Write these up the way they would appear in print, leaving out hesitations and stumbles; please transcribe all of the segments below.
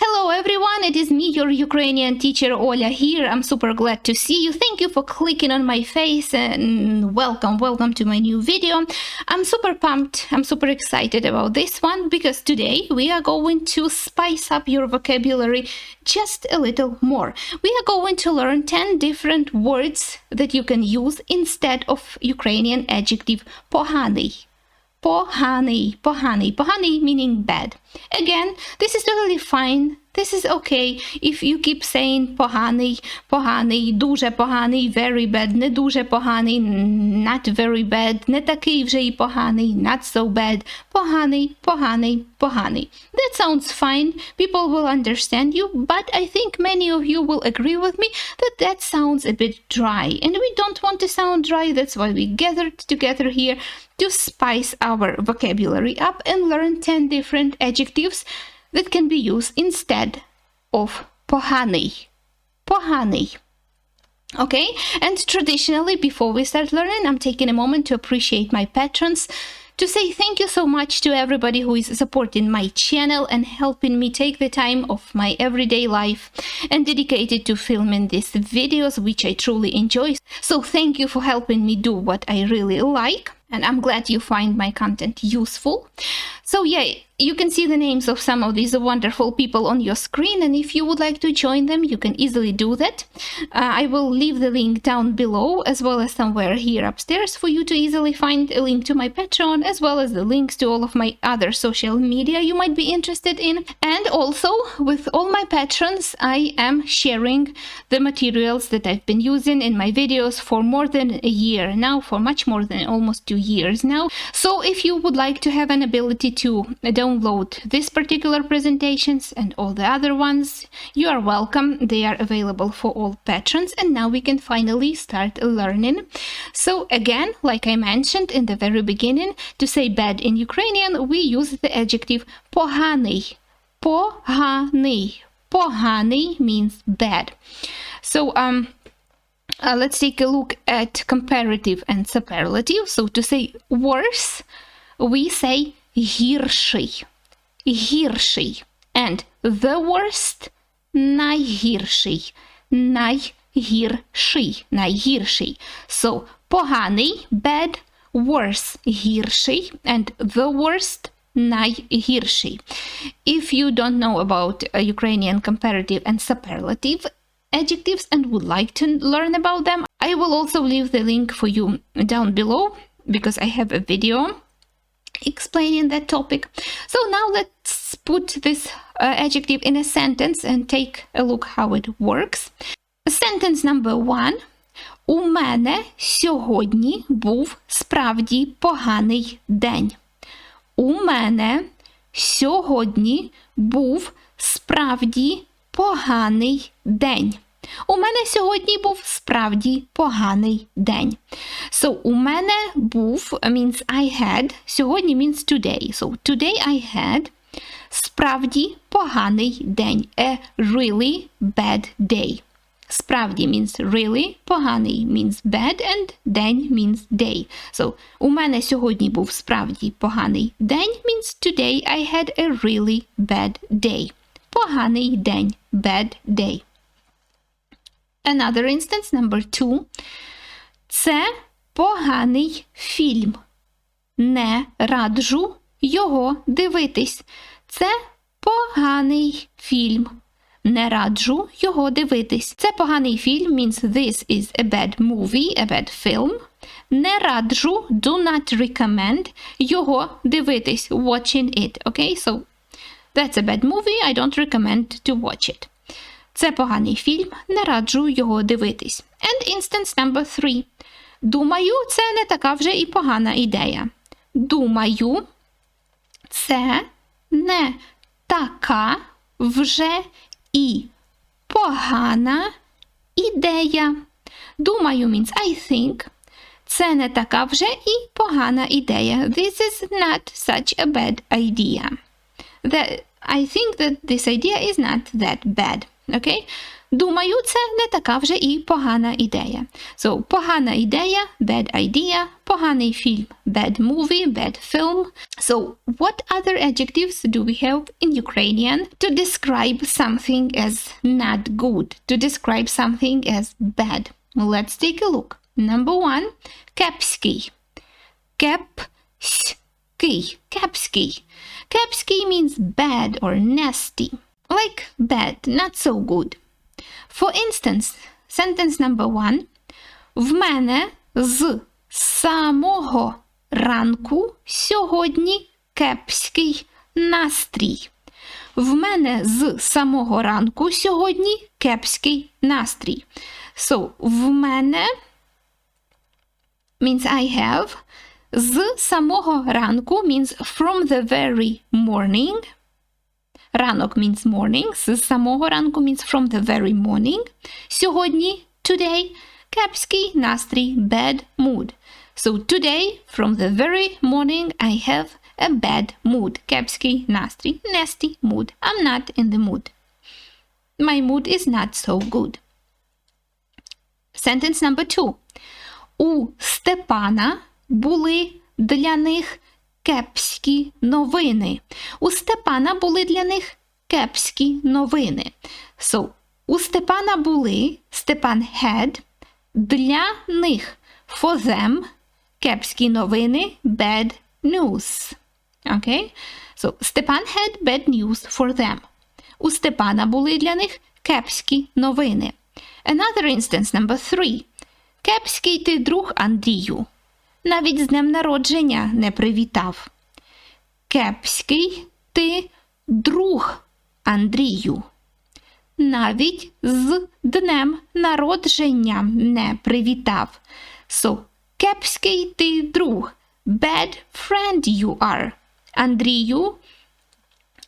Hello everyone, it is me, your Ukrainian teacher Oля here. I'm super glad to see you. Thank you for clicking on my face and welcome to my new video. I'm super pumped, I'm super excited about this one because today we are going to spice up your vocabulary just a little more. We are going to learn 10 different words that you can use instead of Ukrainian adjective поганий. Поганий meaning bad. Again, this is totally fine. This is okay if you keep saying поганий, дуже поганий, very bad, не дуже поганий, not very bad, не такий вже і поганий, not so bad, поганий. That sounds fine. People will understand you, but I think many of you will agree with me that sounds a bit dry. And we don't want to sound dry. That's why we gathered together here to spice our vocabulary up and learn 10 different adjectives that can be used instead of поганий. Okay, and traditionally, before we start learning, I'm taking a moment to appreciate my patrons, to say thank you so much to everybody who is supporting my channel and helping me take the time of my everyday life and dedicate it to filming these videos, which I truly enjoy. So thank you for helping me do what I really like. And I'm glad you find my content useful. So yeah, you can see the names of some of these wonderful people on your screen, and if you would like to join them, you can easily do that. I will leave the link down below, as well as somewhere here upstairs for you to easily find a link to my Patreon, as well as the links to all of my other social media you might be interested in. And also, with all my patrons, I am sharing the materials that I've been using in my videos for more than a year now, for much more than almost 2 years now. So if you would like to have an ability to download these particular presentations and all the other ones, you are welcome. They are available for all patrons, and now we can finally start learning. So again, like I mentioned in the very beginning, to say bad in Ukrainian, we use the adjective поганий. Поганий means bad. So let's take a look at comparative and superlative. So to say worse, we say гірший, and the worst, найгірший. So поганий, bad, worse, гірший, and the worst, найгірший. If you don't know about Ukrainian comparative and superlative adjectives and would like to learn about them, I will also leave the link for you down below because I have a video explaining that topic. So now let's put this adjective in a sentence and take a look how it works. Sentence number 1. У мене сьогодні був справді поганий день. У мене сьогодні був справді поганий день. У мене сьогодні був справді поганий день. So, у мене був means I had. Сьогодні means today. So, today I had справді поганий день. A really bad day. Справді means really, поганий means bad, and день means day. So, у мене сьогодні був справді поганий день means today I had a really bad day. Поганий день, bad day. Another instance, number 2. Це поганий фільм. Не раджу його дивитись. Це поганий фільм. Не раджу його дивитись. Це поганий фільм means this is a bad movie, a bad film. Не раджу, do not recommend, його дивитись, watching it. Okay, so that's a bad movie, I don't recommend to watch it. Це поганий фільм, не раджу його дивитись. And instance number 3. Думаю, це не така вже і погана ідея. Думаю, це не така вже і погана ідея. Думаю means I think. Це не така вже і погана ідея. This is not such a bad idea. I think that this idea is not that bad. Okay? думаю, це не така вже і погана ідея. So, погана ідея, bad idea, поганий фільм, bad movie, bad film. So, what other adjectives do we have in Ukrainian to describe something as not good, to describe something as bad? Let's take a look. Number one, кепський. Кепський. Кепський. Kepski means bad or nasty. Like bad, not so good. For instance, sentence number one. В мене з самого ранку сьогодні кепський настрій. В мене з самого ранку сьогодні кепський настрій. So, в мене means I have. З самого ранку means from the very morning. Ранок means morning. З самого ранку means from the very morning. Сьогодні, today, кепський настрій, bad mood. So today, from the very morning, I have a bad mood. Кепський настрій, nasty mood. I'm not in the mood. My mood is not so good. Sentence number two. У Степана були для них кепські новини. У Степана були для них кепські новини. So, у Степана були, Степан had, для них, for them, кепські новини, bad news. Okay? So, Степан had bad news for them. У Степана були для них кепські новини. Another instance, number three. Кепський ти друг, Андрію. Навіть з днем народження не привітав. Кепський ти друг, Андрію. Навіть з днем народження не привітав. So, кепський ти друг. Bad friend you are. Андрію.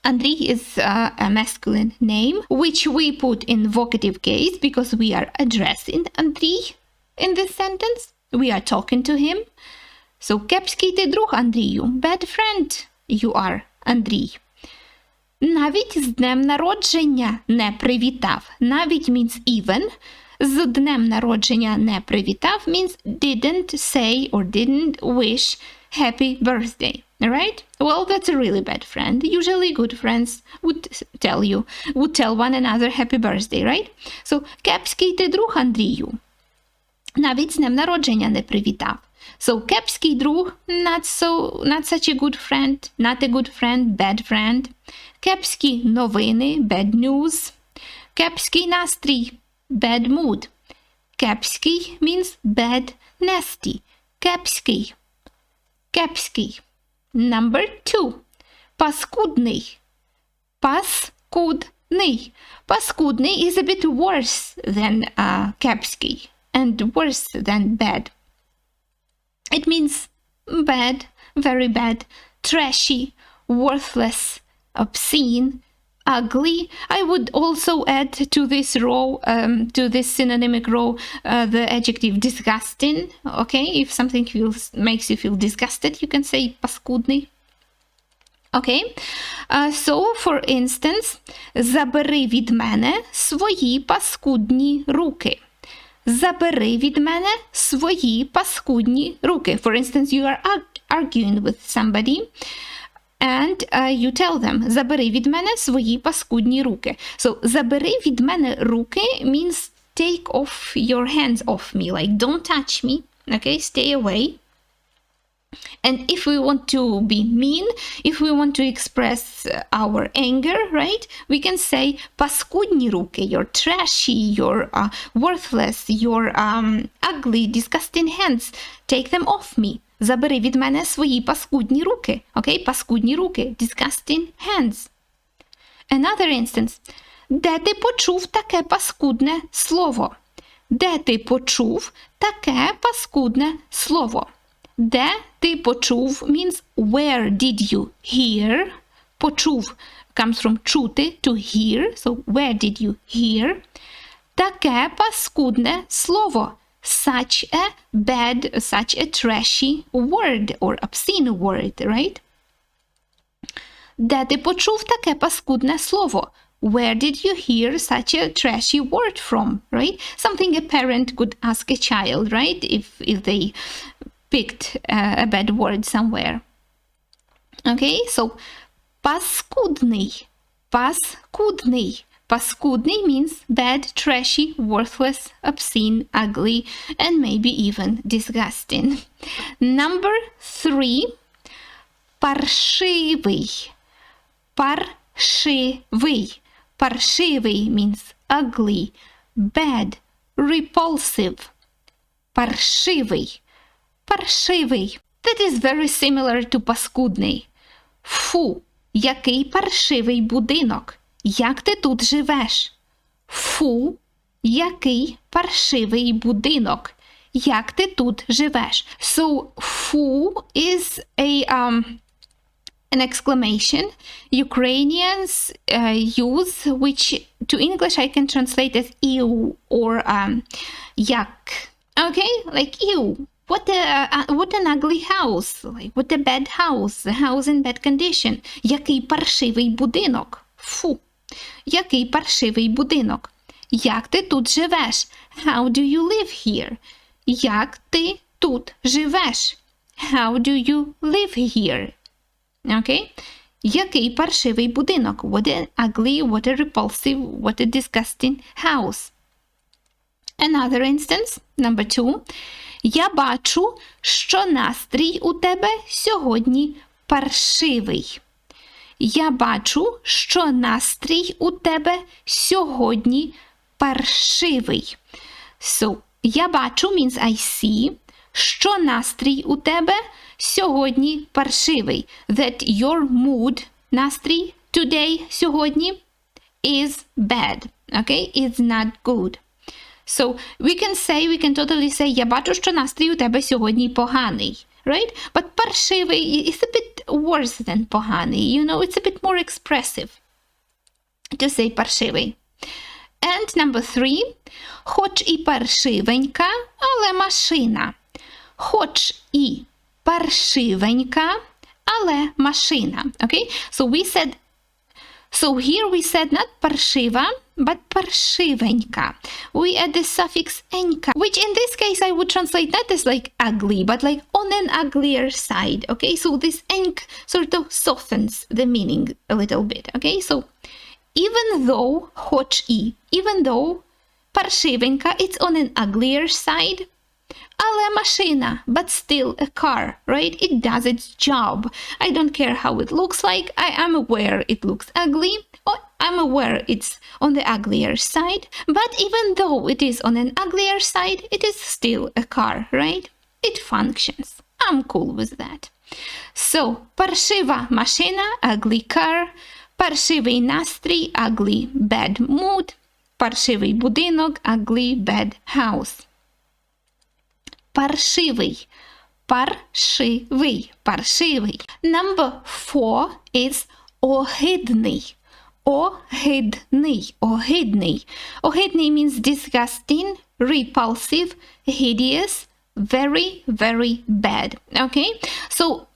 Andriy is a masculine name, which we put in vocative case because we are addressing Andriy in this sentence. We are talking to him. So, кепський ти друг, Андрію. Bad friend you are, Андрій. Навіть з днем народження не привітав. Навіть means even. З днем народження не привітав means didn't say or didn't wish happy birthday. Right? Well, that's a really bad friend. Usually good friends would tell one another happy birthday, right? So, кепський ти друг, Андрію. Навіть з днем народження не привітав. So, кепський друг, not such a good friend, not a good friend, bad friend. Кепські новини, bad news. Кепський настрій, bad mood. Кепський means bad, nasty. Кепський. Кепський. Number two. Паскудний. Паскудний. Паскудний is a bit worse than кепський and worse than bad. It means bad, very bad, trashy, worthless, obscene, ugly. I would also add to this row, to this synonymic row, the adjective disgusting. Okay, if something makes you feel disgusted, you can say паскудний. Okay, so for instance, забери від мене свої паскудні руки. Забери від мене свої паскудні руки. For instance, you are arguing with somebody and you tell them, забери від мене свої паскудні руки. So, забери від мене руки means take off your hands off me, like don't touch me, okay, stay away. And if we want to be mean, if we want to express our anger, right, we can say паскудні руки, you're trashy, you're worthless, you're ugly, disgusting hands, take them off me. Забери від мене свої паскудні руки, okay, паскудні руки, disgusting hands. Another instance. Де ти почув таке паскудне слово? Де ти почув таке паскудне слово? Де ти почув means where did you hear? Почув comes from чути, to hear. So where did you hear? Таке паскудне слово. Such a bad, such a trashy word or obscene word, right? Де ти почув таке паскудне слово? where did you hear such a trashy word from, right? Something a parent could ask a child, right? If they picked a bad word somewhere. Okay, so паскудний, паскудний. Паскудный means bad, trashy, worthless, obscene, ugly, and maybe even disgusting. Number 3, паршивий. Паршивий. Паршивий means ugly, bad, repulsive. Паршивий. Паршивий. That is very similar to паскудний. Фу, який паршивий будинок. Як ти тут живеш? Фу, який паршивий будинок. Як ти тут живеш? So, фу is an exclamation Ukrainians use, which to English I can translate as ew or yuck. Okay, like ew. What an ugly house. Like, what a bad house. A house in bad condition. Який паршивий будинок. Фу. Який паршивий будинок. Як ти тут живеш? How do you live here? Як ти тут живеш? How do you live here? Okay? Який паршивий будинок. What an ugly, what a repulsive, what a disgusting house. Another instance, number 2. Я бачу, що настрій у тебе сьогодні паршивий. Я бачу, що настрій у тебе сьогодні паршивий. So, я бачу means I see, що настрій у тебе сьогодні паршивий. That your mood, настрій, today, сьогодні, is bad. Okay? It's not good. So, we can totally say, я бачу, що настрій у тебе сьогодні поганий. Right? But паршивий is a bit worse than поганий. You know, it's a bit more expressive to say паршивий. And number 3. Хоч і паршивенька, але машина. Хоч і паршивенька, але машина. Okay? So here we said not паршива, but паршивенька. We add the suffix enka, which in this case I would translate not as like ugly, but like on an uglier side. Okay, so this enk sort of softens the meaning a little bit. Okay, so even though хоч і, even though паршивенька, it's on an uglier side, але машина, but still a car, right? It does its job. I don't care how it looks like. I am aware it looks ugly, or I'm aware it's on the uglier side, but even though it is on an uglier side, it is still a car, right? It functions. I'm cool with that. So, паршива машина, ugly car, паршивий настрій, ugly bad mood, паршивий будинок, ugly bad house. Паршивий, паршивий, паршивий. Number 4 is огидний. Огидний, огидний. Огидний means disgusting, repulsive, hideous, very, very bad. Okay? So,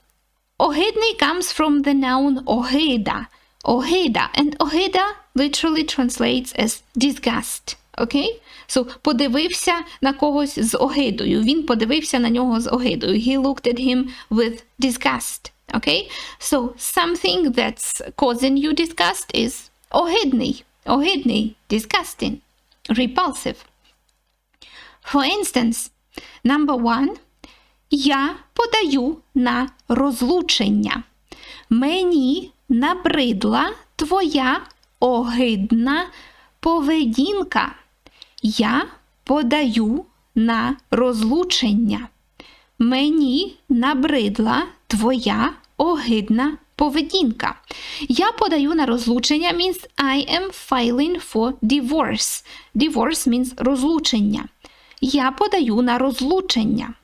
огидний comes from the noun огида. Огида. And огида literally translates as disgust. Okay? So, подивився на когось з огидою. Він подивився на нього з огидою. He looked at him with disgust. Okay? So, something that's causing you disgust is огидний. Огидний, disgusting, repulsive. For instance, number 1. Я подаю на розлучення. Мені набридла твоя огидна поведінка. Я подаю на розлучення. Мені набридла твоя огидна поведінка. Я подаю на розлучення means I am filing for divorce. Divorce means розлучення. Я подаю на розлучення.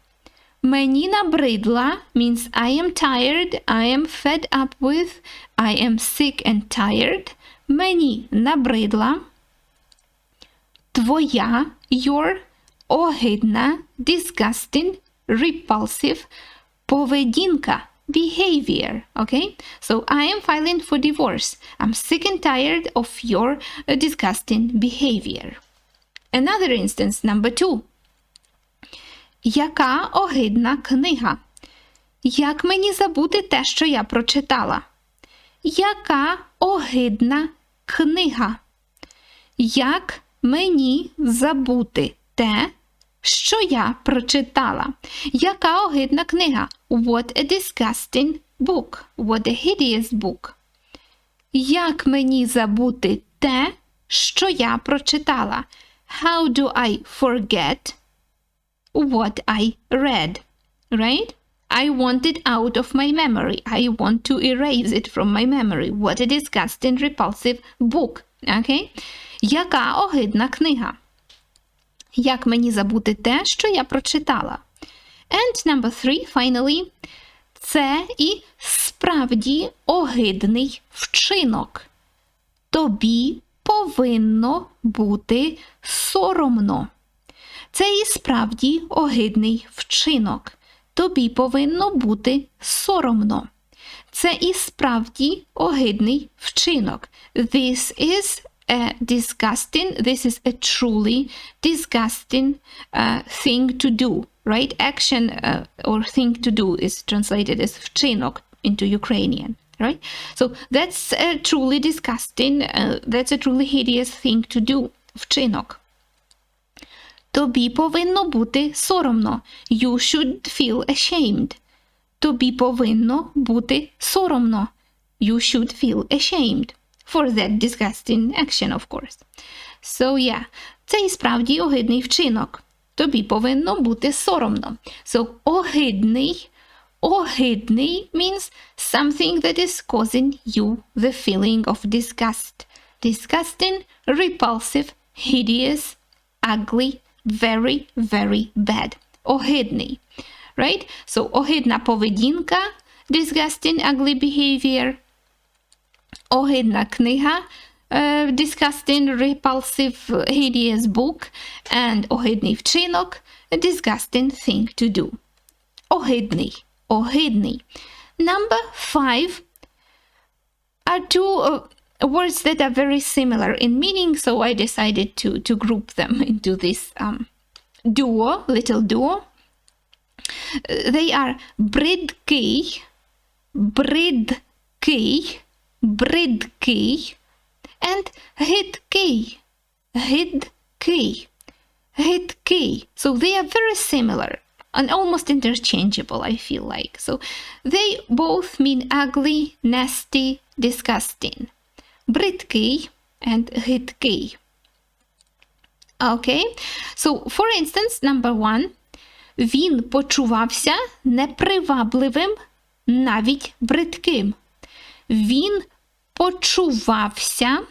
Мені набридла means I am tired, I am fed up with, I am sick and tired. Мені набридла твоя, your, огидна, disgusting, repulsive, поведінка, behavior. Okay? So I am filing for divorce. I'm sick and tired of your disgusting behavior. Another instance, number 2. Яка огидна книга? Як мені забути те, що я прочитала? Яка огидна книга? Як мені забути те, що я прочитала? Яка огидна книга? What a disgusting book. What a hideous book. Як мені забути те, що я прочитала? How do I forget what I read? Right? I want it out of my memory. I want to erase it from my memory. What a disgusting, repulsive book. Okay? Яка огидна книга? Як мені забути те, що я прочитала? And number 3, finally, це і справді огидний вчинок. Тобі повинно бути соромно. Це і справді огидний вчинок. Тобі повинно бути соромно. Це і справді огидний вчинок. This is a truly disgusting thing to do, right? Action or thing to do is translated as вчинок into Ukrainian, right? So that's a truly disgusting, that's a truly hideous thing to do, вчинок. Тобі повинно бути соромно. You should feel ashamed. Тобі повинно бути соромно. You should feel ashamed. For that disgusting action, of course. So, yeah, це і справді огидний вчинок. Тобі повинно бути соромно. So, огидний means something that is causing you the feeling of disgust. Disgusting, repulsive, hideous, ugly, very, very bad. Огидний. Right? So, огидна поведінка, disgusting, ugly behavior. Огидна книга, disgusting, repulsive, hideous book, and огидний вчинок, a disgusting thing to do. Огидний. Number 5 are two words that are very similar in meaning, so I decided to group them into this little duo. They are бридкий, and гидкий. So they are very similar and almost interchangeable, I feel like. So they both mean ugly, nasty, disgusting. Бридкий and гидкий. Okay? So, for instance, number 1. Він почувався непривабливим, навіть бридким. Він почувався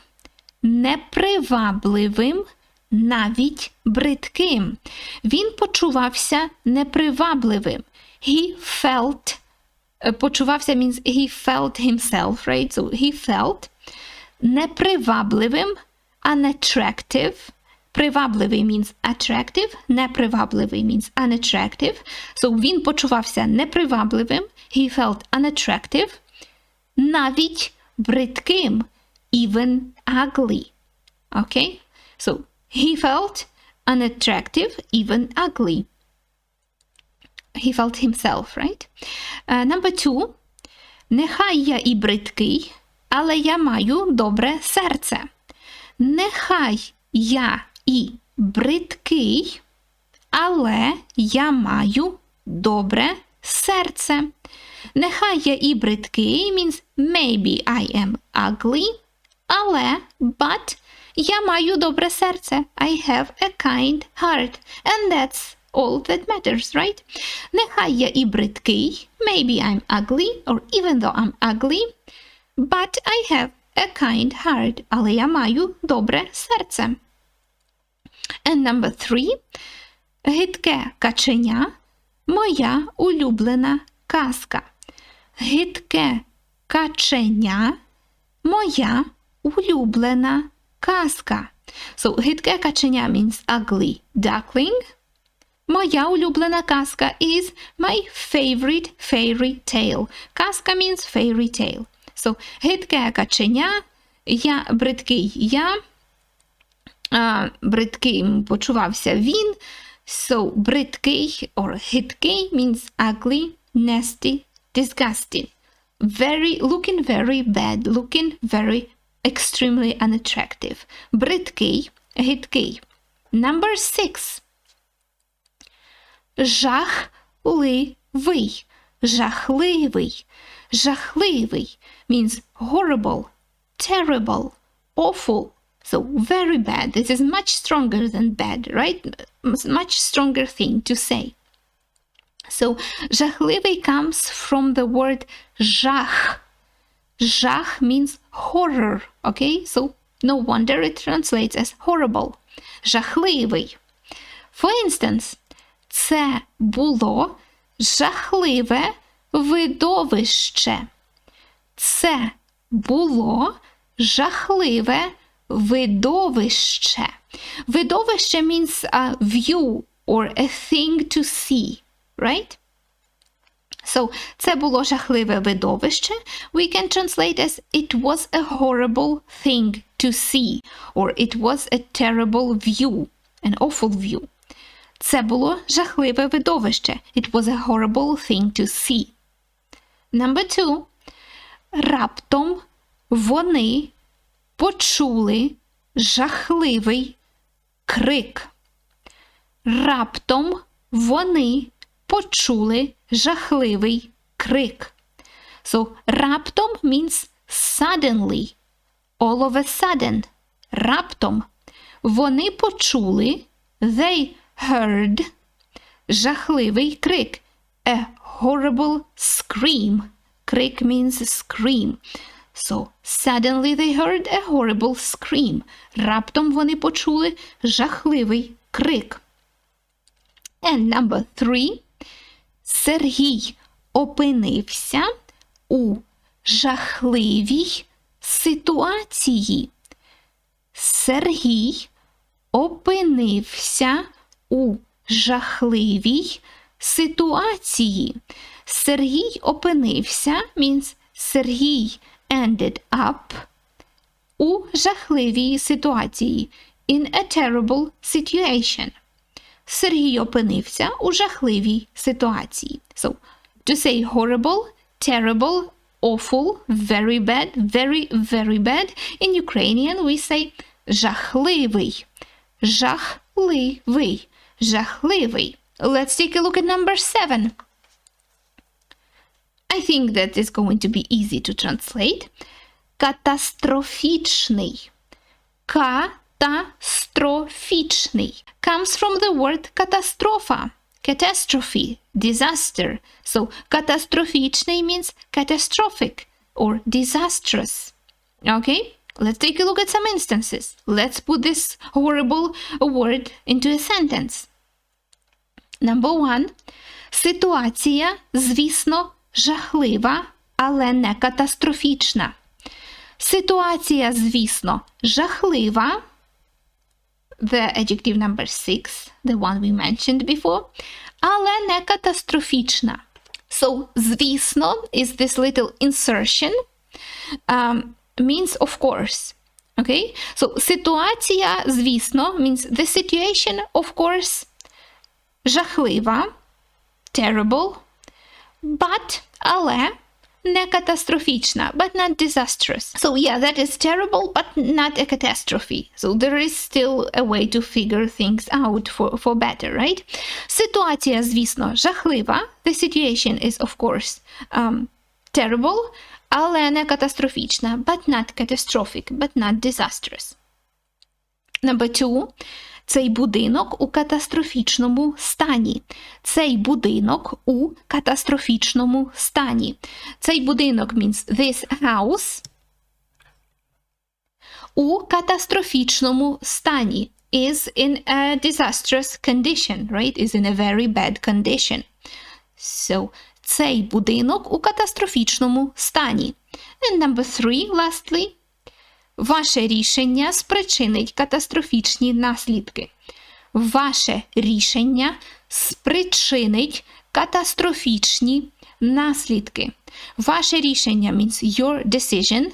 непривабливим, навіть бридким. Він почувався непривабливим. He felt, почувався means he felt himself, right? So he felt непривабливим, unattractive. Привабливий means attractive, непривабливий means unattractive. So він почувався непривабливим, he felt unattractive, навіть бридким, even ugly. Okay? So he felt unattractive, even ugly. He felt himself, right? Number 2. Нехай я і бридкий, але я маю добре серце. Нехай я і бридкий, але я маю добре серце. Нехай я і бридкий means maybe I am ugly, але, but, я маю добре серце. I have a kind heart. And that's all that matters, right? Нехай я і бридкий, maybe I'm ugly, or even though I'm ugly, but I have a kind heart. Але я маю добре серце. And number 3. Гидке каченя – моя улюблена казка. Гидке каченя – моя улюблена казка. So, гидке каченя means ugly duckling. Моя улюблена казка is my favorite fairy tale. Казка means fairy tale. So, гидке каченя, я бридкий бридким почувався він. So, бридкий or гидкий means ugly, nasty, disgusting. Looking very bad, looking very extremely unattractive. Бридкий, гидкий. Number 6. Жахливий, жахливий, жахливий means horrible, terrible, awful. So very bad. This is much stronger than bad, right? Much stronger thing to say. So жахливий comes from the word жах. Жах means horror, okay? So no wonder it translates as horrible. Жахливий. For instance, це було жахливе видовище. Це було жахливе видовище. Видовище means a view or a thing to see, right? So, це було жахливе видовище. We can translate as it was a horrible thing to see, or it was a terrible view, an awful view. Це було жахливе видовище. It was a horrible thing to see. Number 2. Раптом вони почули жахливий крик. Раптом вони почули жахливий крик. So, раптом means suddenly, all of a sudden. Раптом вони почули, they heard, жахливий крик, a horrible scream. Крик means scream. So, suddenly they heard a horrible scream. Раптом вони почули жахливий крик. And number 3. Сергій опинився у жахливій ситуації. Сергій опинився у жахливій ситуації. Сергій опинився means Сергій ended up у жахливій ситуації. In a terrible situation. Сергій опинився у жахливій ситуації. So, to say horrible, terrible, awful, very bad, very, very bad, in Ukrainian we say жахливий. Жахливий. Жахливий. Let's take a look at number 7. I think that is going to be easy to translate. Катастрофічний. Катастрофічний comes from the word катастрофа. Catastrophe, disaster. So, катастрофічний means catastrophic or disastrous. Okay? Let's take a look at some instances. Let's put this horrible word into a sentence. Number 1. Ситуація, звісно, жахлива, але не катастрофічна. Ситуація, звісно, жахлива. The adjective number 6, the one we mentioned before, але не катастрофічна. So, звісно is this little insertion, means of course. Okay? So, ситуація, звісно, means the situation, of course, жахлива, terrible, but, але, не катастрофічна, but not disastrous. So yeah, that is terrible, but not a catastrophe. So there is still a way to figure things out for better, right? Ситуація, звісно, жахлива. The situation is, of course, terrible, але не катастрофічна, but not catastrophic, but not disastrous. Number 2. Цей будинок у катастрофічному стані. Цей будинок у катастрофічному стані. Цей будинок means this house у катастрофічному стані. Is in a disastrous condition, right? Is in a very bad condition. So, цей будинок у катастрофічному стані. And number 3, lastly. Ваше рішення спричинить катастрофічні наслідки. Ваше рішення спричинить катастрофічні наслідки. Ваше рішення means your decision.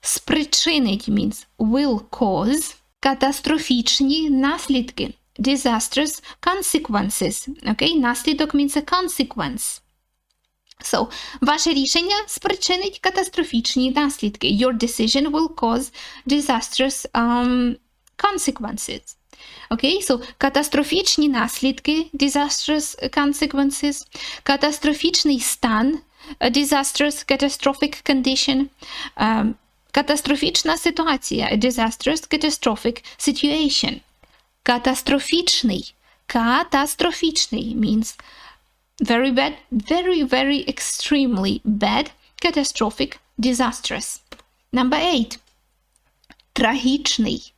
Спричинить means will cause. Катастрофічні наслідки. Disastrous consequences. Okay? Наслідок means a consequence. So, ваше рішення спричинить катастрофічні наслідки. Your decision will cause disastrous consequences. Okay? So, катастрофічні наслідки, disastrous consequences, катастрофічний стан, disastrous, catastrophic condition, катастрофічна ситуація, disastrous, catastrophic situation. Катастрофічний means very bad, very extremely bad, catastrophic, disastrous. Number 8. Трагічний.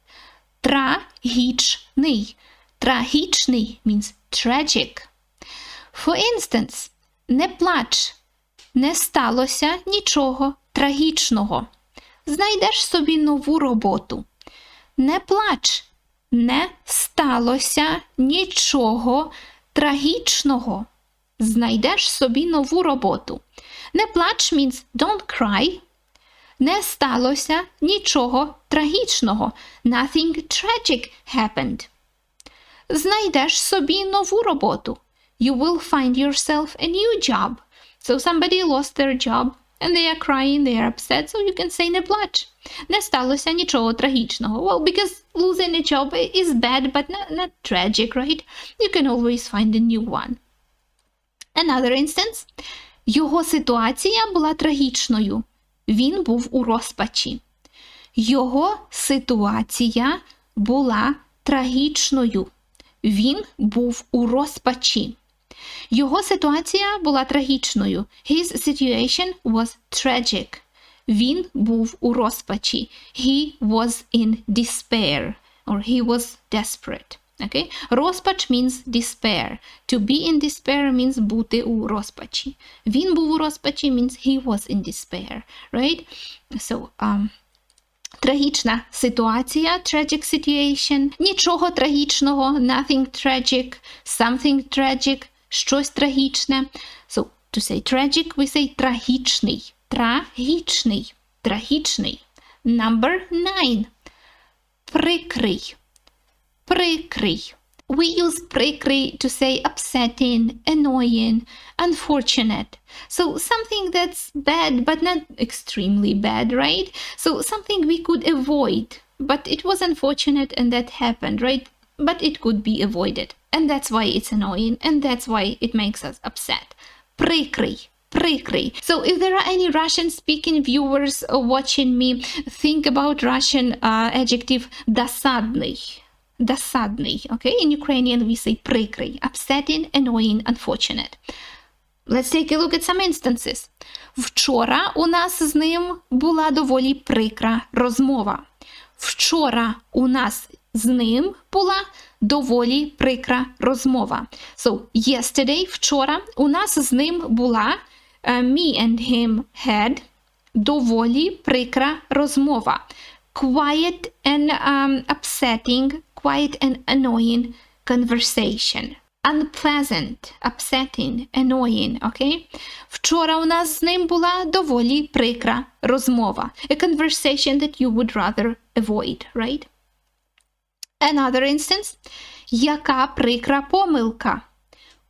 Трагічний means tragic. For instance, не плач. Не сталося нічого трагічного. Знайдеш собі нову роботу. Не плач. Не сталося нічого трагічного. Знайдеш собі нову роботу. Не плач means don't cry. Не сталося нічого трагічного. Nothing tragic happened. Знайдеш собі нову роботу. You will find yourself a new job. So somebody lost their job and they are crying, they are upset, so you can say не плач. Не сталося нічого трагічного. Well, because losing a job is bad, but not tragic, right? You can always find a new one. Another instance. Його ситуація була трагічною. Він був у розпачі. Його ситуація була трагічною. Він був у розпачі. Його ситуація була трагічною. His situation was tragic. Він був у розпачі. He was in despair. Or he was desperate. Okay? Розпач means despair. To be in despair means бути у розпачі. Він був у розпачі means he was in despair. Right? So, трагічна ситуація, tragic situation. Нічого трагічного, nothing tragic, something tragic, щось трагічне. So, to say tragic, we say трагічний. Трагічний. Number 9. Прикрий. We use прикрий to say upsetting, annoying, unfortunate. So something that's bad but not extremely bad, right? So something we could avoid, but it was unfortunate and that happened, right? But it could be avoided. And that's why it's annoying and that's why it makes us upset. Прикрий. So if there are any Russian-speaking viewers watching me, think about Russian adjective досадный, okay? In Ukrainian we say прикрий, upsetting, annoying, unfortunate. Let's take a look at some instances. Вчора у нас з ним була доволі прикра розмова. Вчора у нас з ним була доволі прикра розмова. So, yesterday, вчора, у нас з ним була, me and him had, доволі прикра розмова. Quiet and upsetting, quiet and annoying conversation. Unpleasant, upsetting, annoying, okay? Вчора у нас з ним була доволі прикра розмова. A conversation that you would rather avoid, right? Another instance. Яка прикра помилка.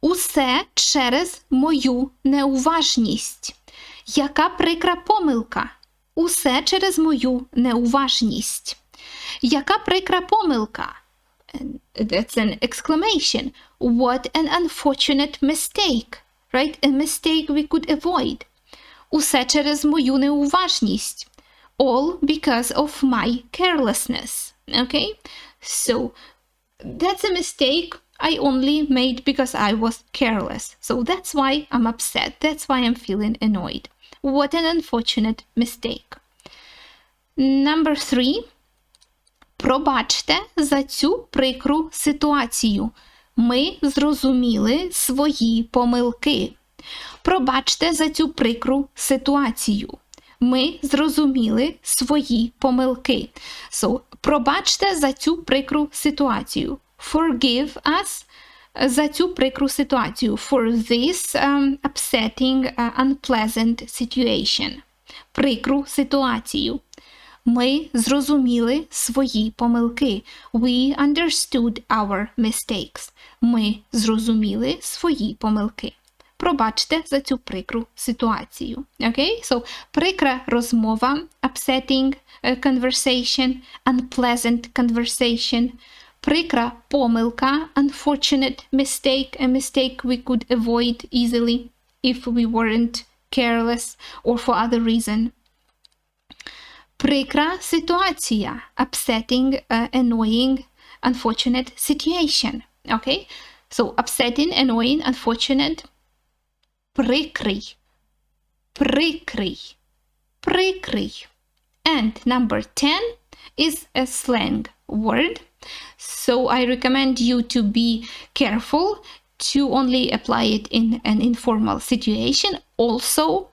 Усе через мою неуважність. Яка прикра помилка. Усе через мою неуважність. Яка прикра помилка. That's an exclamation. What an unfortunate mistake. Right? A mistake we could avoid. Усе через мою неуважність. All because of my carelessness. Okay? So, that's a mistake I only made because I was careless. So that's why I'm upset. That's why I'm feeling annoyed. What an unfortunate mistake. Number 3. Пробачте за цю прикру ситуацію. Ми зрозуміли свої помилки. Пробачте за цю прикру ситуацію. Ми зрозуміли свої помилки. So, пробачте за цю прикру ситуацію. Forgive us за цю прикру ситуацію. For this upsetting, unpleasant situation. Прикру ситуацію. Ми зрозуміли свої помилки. We understood our mistakes. Ми зрозуміли свої помилки. Пробачте за цю прикру ситуацію. Okay? So, прикра розмова, upsetting conversation, unpleasant conversation. Прикра помилка, unfortunate mistake, a mistake we could avoid easily if we weren't careless or for other reason. Прикра ситуація, upsetting, annoying, unfortunate situation. Okay? So, upsetting, annoying, unfortunate, прикрий, прикрий, прикрий. And number 10 is a slang word. So I recommend you to be careful to only apply it in an informal situation. Also,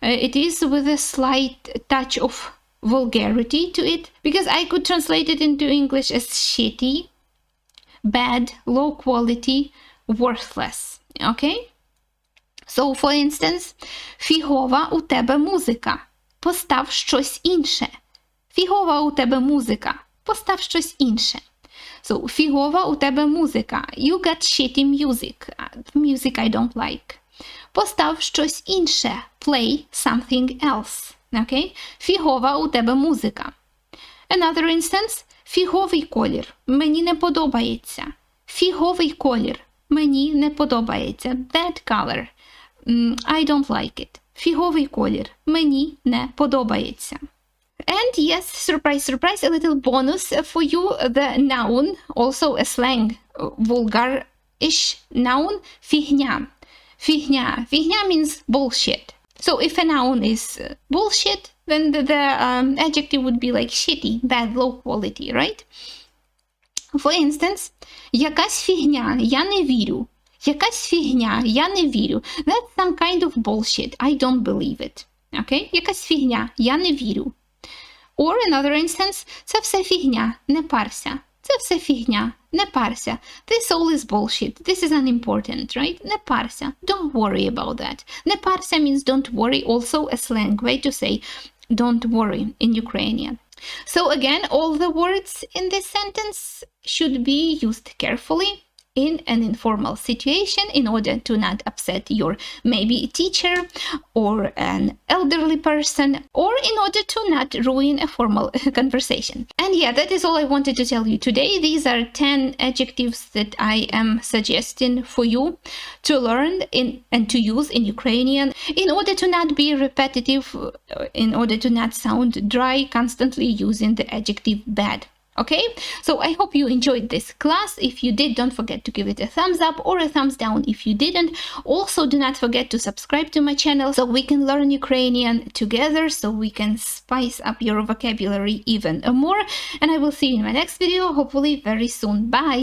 it is with a slight touch of vulgarity to it, because I could translate it into English as shitty, bad, low quality, worthless. Okay? So, for instance, фігова у тебе музика. Постав щось інше. Фігова у тебе музика. Постав щось інше. So, фігова у тебе музика. You got shitty music. Music I don't like. Постав щось інше. Play something else. Okay? Фігова у тебе музика. Another instance. Фіговий колір. Мені не подобається. Фіговий колір. Мені не подобається. Bad color. I don't like it. Фіговий колір. Мені не подобається. And yes, surprise, surprise, a little bonus for you, the noun, also a slang, vulgar-ish noun, фігня. Фігня. Фігня means bullshit. So if a noun is bullshit, then the adjective would be like shitty, bad, low quality, right? For instance, якась фігня, я не вірю. Якась фігня, я не вірю. That's some kind of bullshit. I don't believe it. Okay? Якась фігня, я не вірю. Or another instance, це все фігня, не парся. Це все фігня, не парся. This all is bullshit. This is unimportant, right? Не парся. Don't worry about that. Не парся means don't worry, also a slang way to say don't worry in Ukrainian. So again, all the words in this sentence should be used carefully in an informal situation in order to not upset your maybe teacher or an elderly person, or in order to not ruin a formal conversation. And yeah, that is all I wanted to tell you today. These are 10 adjectives that I am suggesting for you to learn and to use in Ukrainian in order to not be repetitive, in order to not sound dry, constantly using the adjective bad. Okay, so I hope you enjoyed this class. If you did, don't forget to give it a thumbs up or a thumbs down if you didn't. Also, do not forget to subscribe to my channel so we can learn Ukrainian together, so we can spice up your vocabulary even more. And I will see you in my next video, hopefully very soon. Bye!